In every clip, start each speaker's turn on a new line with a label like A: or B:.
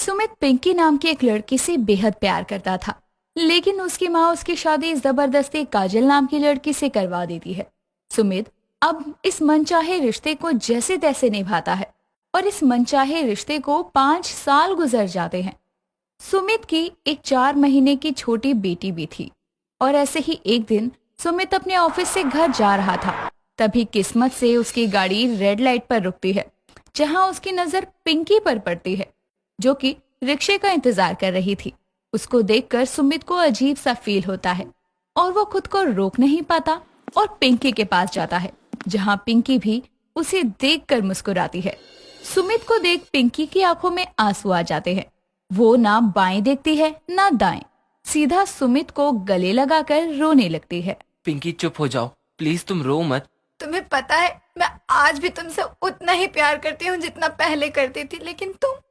A: सुमित पिंकी नाम की एक लड़की से बेहद प्यार करता था, लेकिन उसकी माँ उसकी शादी जबरदस्ती काजल नाम की लड़की से करवा देती है। सुमित अब इस मनचाहे रिश्ते को जैसे तैसे निभाता है और इस मनचाहे रिश्ते को 5 साल गुजर जाते हैं। सुमित की एक 4 महीने की छोटी बेटी भी थी और ऐसे ही एक दिन सुमित अपने ऑफिस से घर जा रहा था। तभी किस्मत से उसकी गाड़ी रेड लाइट पर रुकती है, जहां उसकी नजर पिंकी पर पड़ती है, जो कि रिक्शे का इंतजार कर रही थी। उसको देखकर सुमित को अजीब सा फील होता है और वो खुद को रोक नहीं पाता और पिंकी के पास जाता है, जहां पिंकी भी उसे देखकर मुस्कुराती है। सुमित को देख पिंकी की आंखों में आंसू आ जाते हैं। वो ना बाएं देखती है ना दाएं, सीधा सुमित को गले लगाकर रोने लगती है।
B: पिंकी चुप हो जाओ प्लीज, तुम रो मत।
C: तुम्हें पता है मैं आज भी तुमसे उतना ही प्यार करती हूँ जितना पहले करती थी, लेकिन तुम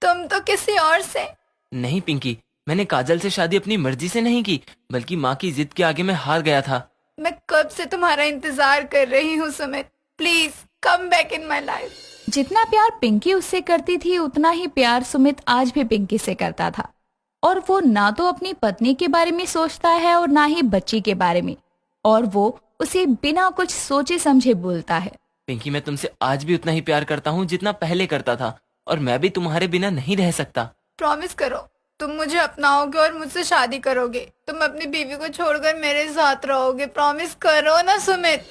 C: तो किसी और से।
B: नहीं पिंकी, मैंने काजल से शादी अपनी मर्जी से नहीं की, बल्कि माँ की जिद के आगे मैं हार गया था।
C: मैं कब से तुम्हारा इंतजार कर रही हूँ Sumit, please come back in my life.
A: जितना प्यार पिंकी उससे करती थी उतना ही प्यार सुमित आज भी पिंकी से करता था। और वो ना तो अपनी पत्नी के बारे में सोचता है और ना ही बच्ची के बारे में, और वो उसे बिना कुछ सोचे समझे बोलता है।
B: पिंकी, मैं तुमसे आज भी उतना ही प्यार करता हूँ जितना पहले करता था, और मैं भी तुम्हारे बिना नहीं रह सकता।
C: प्रॉमिस करो तुम मुझे अपनाओगे और मुझसे शादी करोगे। तुम अपनी बीवी को छोड़कर मेरे साथ रहोगे। प्रॉमिस करो ना सुमित।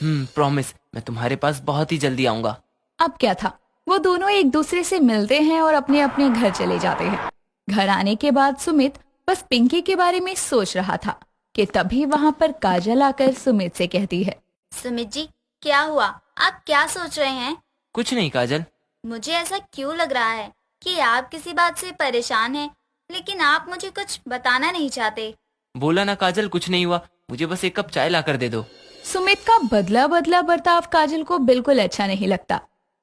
B: प्रॉमिस, मैं तुम्हारे पास बहुत ही जल्दी आऊंगा।
A: अब क्या था, वो दोनों एक दूसरे से मिलते हैं और अपने अपने घर चले जाते हैं। घर आने के बाद सुमित बस पिंकी के बारे में सोच रहा था कि तभी वहाँ पर काजल आकर सुमित से कहती है,
D: सुमित जी क्या हुआ, आप क्या सोच रहे हैं?
B: कुछ नहीं काजल।
D: मुझे ऐसा क्यों लग रहा है कि आप किसी बात से परेशान हैं, लेकिन आप मुझे कुछ बताना नहीं चाहते।
B: बोला ना काजल, कुछ नहीं हुआ, मुझे बस एक कप चाय ला कर दे दो।
A: सुमित का बदला बदला बर्ताव काजल को बिल्कुल अच्छा नहीं लगता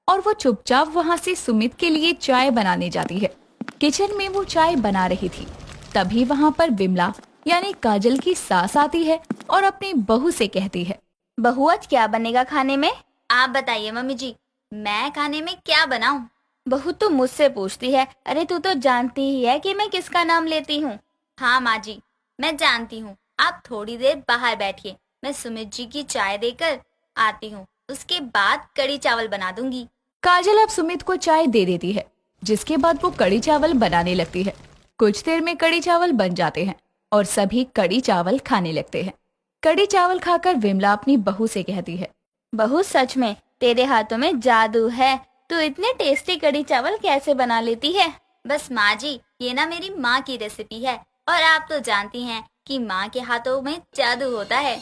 A: और वो चुपचाप वहाँ से सुमित के लिए चाय बनाने जाती है। किचन में वो चाय बना रही थी, तभी वहाँ पर विमला यानी काजल की सास आती है और अपनी बहू से कहती है,
D: बहू आज क्या बनेगा खाने में? आप बताइए मम्मी जी, मैं खाने में क्या बनाऊं? बहू तो मुझसे पूछती है, अरे तू तो जानती ही है कि मैं किसका नाम लेती हूँ। हाँ माँ जी, मैं जानती हूँ। आप थोड़ी देर बाहर बैठिए, मैं सुमित जी की चाय देकर आती हूँ, उसके बाद कड़ी चावल बना दूंगी।
A: काजल अब सुमित को चाय दे देती है, जिसके बाद वो कड़ी चावल बनाने लगती है। कुछ देर में कड़ी चावल बन जाते हैं और सभी कड़ी चावल खाने लगते हैं। कड़ी चावल खाकर विमला अपनी बहू से कहती है,
D: बहू सच में तेरे हाथों में जादू है, तू इतने टेस्टी कड़ी चावल कैसे बना लेती है? बस माँ जी, ये ना मेरी माँ की रेसिपी है और आप तो जानती हैं कि माँ के हाथों में जादू होता है।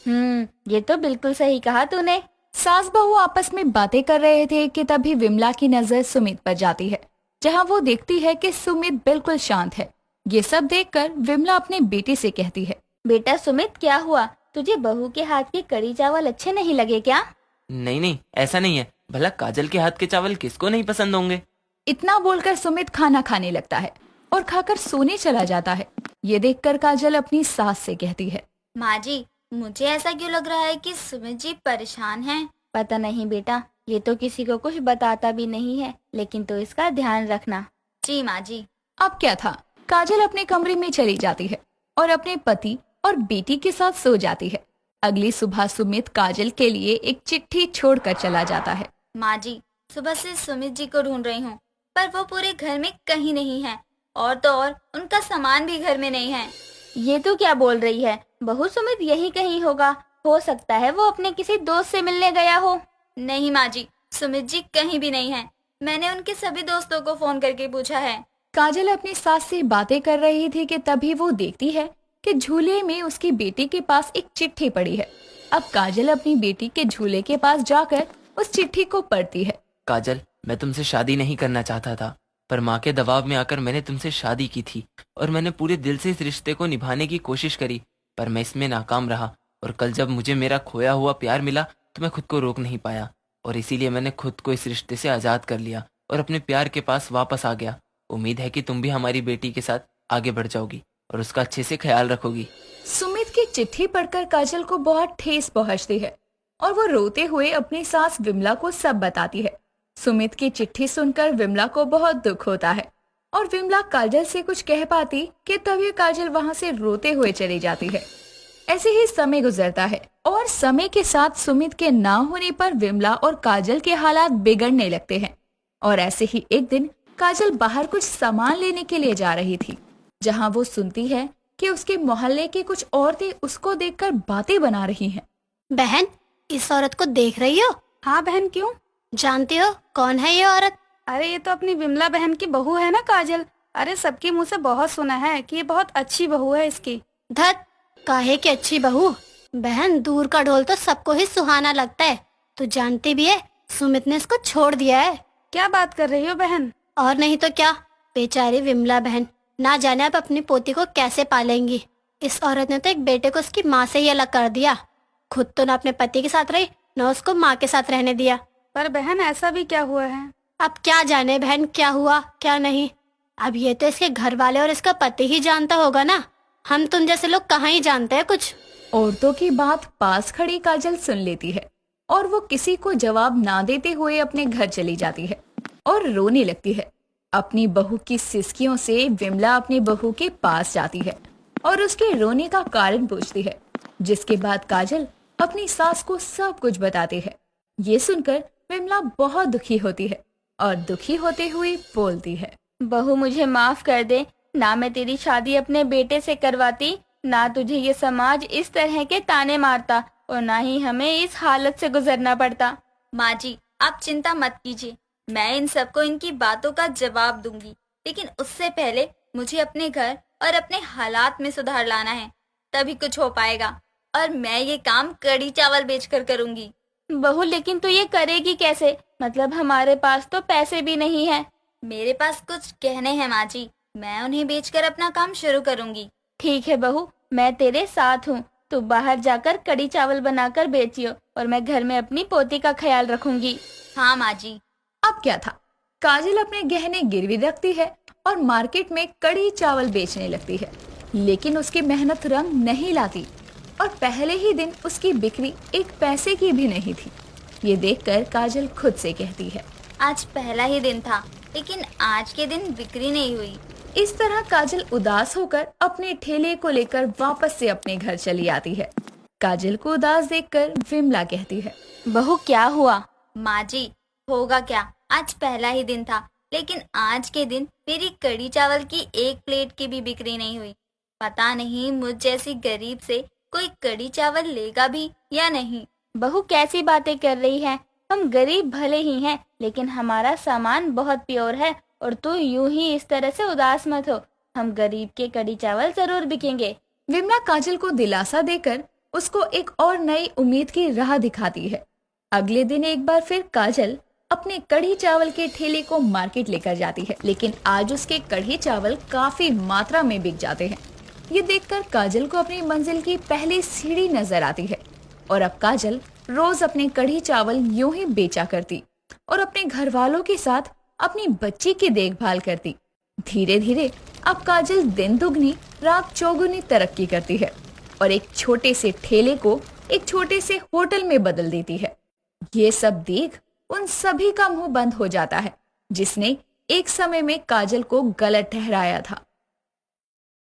D: ये तो बिल्कुल सही कहा तूने।
A: सास बहू आपस में बातें कर रहे थे कि तभी विमला की नजर सुमित पर जाती है, जहां वो देखती है कि सुमित बिल्कुल शांत है। ये सब देखकर विमला अपने बेटी से कहती है,
D: बेटा सुमित क्या हुआ, तुझे बहू के हाथ के कड़ी चावल अच्छे नहीं लगे क्या?
B: नहीं नहीं, ऐसा नहीं है, भला काजल के हाथ के चावल किसको नहीं पसंद होंगे।
A: इतना बोलकर सुमित खाना खाने लगता है और खाकर सोने चला जाता है। ये देखकर काजल अपनी सास से कहती है,
D: माँ जी, मुझे ऐसा क्यों लग रहा है कि सुमित जी परेशान हैं? पता नहीं बेटा, ये तो किसी को कुछ बताता भी नहीं है, लेकिन तो इसका ध्यान रखना। जी माँ जी।
A: अब क्या था, काजल अपने कमरे में चली जाती है और अपने पति और बेटी के साथ सो जाती है। अगली सुबह सुमित काजल के लिए एक चिट्ठी छोड़कर चला जाता है।
D: माँ जी, सुबह से सुमित जी को ढूंढ रही हूँ, पर वो पूरे घर में कहीं नहीं है, और तो और उनका सामान भी घर में नहीं है। ये तो क्या बोल रही है, बहू सुमित यही कहीं होगा, हो सकता है वो अपने किसी दोस्त से मिलने गया हो। नहीं माँ जी, सुमित जी कहीं भी नहीं है, मैंने उनके सभी दोस्तों को फोन करके पूछा है।
A: काजल अपनी सास से बातें कर रही थी कि तभी वो देखती है कि झूले में उसकी बेटी के पास एक चिट्ठी पड़ी है। अब काजल अपनी बेटी के झूले के पास जाकर उस चिट्ठी को पढ़ती है।
B: काजल, मैं तुमसे शादी नहीं करना चाहता था, पर माँ के दबाव में आकर मैंने तुमसे शादी की थी और मैंने पूरे दिल से इस रिश्ते को निभाने की कोशिश करी, पर मैं इसमें नाकाम रहा। और कल जब मुझे मेरा खोया हुआ प्यार मिला तो मैं खुद को रोक नहीं पाया, और इसीलिए मैंने खुद को इस रिश्ते से आज़ाद कर लिया और अपने प्यार के पास वापस आ गया। उम्मीद है कि तुम भी हमारी बेटी के साथ आगे बढ़ जाओगी और उसका अच्छे से ख्याल रखोगी।
A: सुमित की चिट्ठी पढ़कर काजल को बहुत ठेस पहुंचती है और वो रोते हुए अपनी सास विमला को सब बताती है। सुमित की चिट्ठी सुनकर विमला को बहुत दुख होता है और विमला काजल से कुछ कह पाती कि तभी काजल वहां से रोते हुए चली जाती है। ऐसे ही समय गुजरता है और समय के साथ सुमित के ना होने पर विमला और काजल के हालात बिगड़ने लगते हैं। और ऐसे ही एक दिन काजल बाहर कुछ सामान लेने के लिए जा रही थी, जहां वो सुनती है कि उसके मोहल्ले की कुछ औरतें उसको देखकर बातें बना रही हैं।
E: बहन, इस औरत को देख रही हो?
F: हाँ बहन, क्यों?
E: जानती हो कौन है ये औरत?
F: अरे ये तो अपनी विमला बहन की बहू है ना, काजल। अरे सबके मुंह से बहुत सुना है कि ये बहुत अच्छी बहू है इसकी।
E: धत, काहे की अच्छी बहू? बहन, दूर का ढोल तो सबको ही सुहाना लगता है। तू जानती भी है सुमित ने इसको छोड़ दिया है।
F: क्या बात कर रही हो बहन?
E: और नहीं तो क्या, बेचारी विमला बहन ना जाने अब अपनी पोती को कैसे पालेंगी। इस औरत ने तो एक बेटे को उसकी माँ से ही अलग कर दिया। खुद तो ना अपने पति के साथ रही, न उसको माँ के साथ रहने दिया।
F: पर बहन ऐसा भी क्या हुआ है?
E: अब क्या जाने बहन, क्या हुआ क्या नहीं। अब ये तो इसके घर वाले और इसका पति ही जानता होगा ना। हम तुम जैसे लोग कहाँ ही जानते हैं कुछ।
A: औरतों की बात पास खड़ी काजल सुन लेती है और वो किसी को जवाब ना देते हुए अपने घर चली जाती है और रोने लगती है। अपनी बहू की सिसकियों से विमला अपनी बहू के पास जाती है और उसके रोने का कारण पूछती है, जिसके बाद काजल अपनी सास को सब कुछ बताती है। ये सुनकर विमला बहुत दुखी होती है और दुखी होते हुए बोलती है,
D: बहू मुझे माफ कर दे, ना मैं तेरी शादी अपने बेटे से करवाती, ना तुझे ये समाज इस तरह के ताने मारता और ना ही हमें इस हालत से गुजरना पड़ता। माँ जी, आप चिंता मत कीजिए, मैं इन सबको इनकी बातों का जवाब दूंगी, लेकिन उससे पहले मुझे अपने घर और अपने हालात में सुधार लाना है, तभी कुछ हो पाएगा। और मैं ये काम कड़ी चावल बेचकर करूंगी। बहू, लेकिन तू ये करेगी कैसे? मतलब हमारे पास तो पैसे भी नहीं है। मेरे पास कुछ गहने हैं माँ जी, मैं उन्हें बेचकर अपना काम शुरू करूंगी। ठीक है बहू, मैं तेरे साथ हूँ। तू बाहर जाकर कड़ी चावल बनाकर बेचियो और मैं घर में अपनी पोती का ख्याल रखूंगी। हाँ माँ जी।
A: अब क्या था, काजल अपने गहने गिरवी रखती है और मार्केट में कड़ी चावल बेचने लगती है, लेकिन उसकी मेहनत रंग नहीं लाती और पहले ही दिन उसकी बिक्री एक पैसे की भी नहीं थी। ये देखकर काजल खुद से कहती है,
D: आज पहला ही दिन था, लेकिन आज के दिन बिक्री नहीं हुई।
A: इस तरह काजल उदास होकर अपने ठेले को लेकर वापस से अपने घर चली आती है। काजल को उदास देखकर विमला कहती है,
D: बहू क्या हुआ? माँ जी, होगा क्या, आज पहला ही दिन था, लेकिन आज के दिन मेरी कड़ी चावल की एक प्लेट की भी बिक्री नहीं हुई। पता नहीं मुझ जैसी गरीब से कोई कड़ी चावल लेगा भी या नहीं। बहू कैसी बातें कर रही है? हम गरीब भले ही हैं, लेकिन हमारा सामान बहुत प्योर है और तू यूं ही इस तरह से उदास मत हो, हम गरीब के कड़ी चावल जरूर बिकेंगे।
A: विमला काजल को दिलासा देकर उसको एक और नई उम्मीद की राह दिखाती है। अगले दिन एक बार फिर काजल अपने कढ़ी चावल के ठेले को मार्केट लेकर जाती है, लेकिन आज उसके कढ़ी चावल काफी मात्रा में बिक जाते हैं। ये देखकर काजल को अपनी मंजिल की पहली सीढ़ी नजर आती है और अब काजल रोज अपने कढ़ी चावल यूं ही बेचा करती और अपने घर वालों के साथ अपनी बच्ची की देखभाल करती। धीरे धीरे अब काजल दिन दुगनी रात चौगुनी तरक्की करती है और एक छोटे से ठेले को एक छोटे से होटल में बदल देती है। ये सब देख उन सभी का मुंह बंद हो जाता है, जिसने एक समय में काजल को गलत ठहराया था।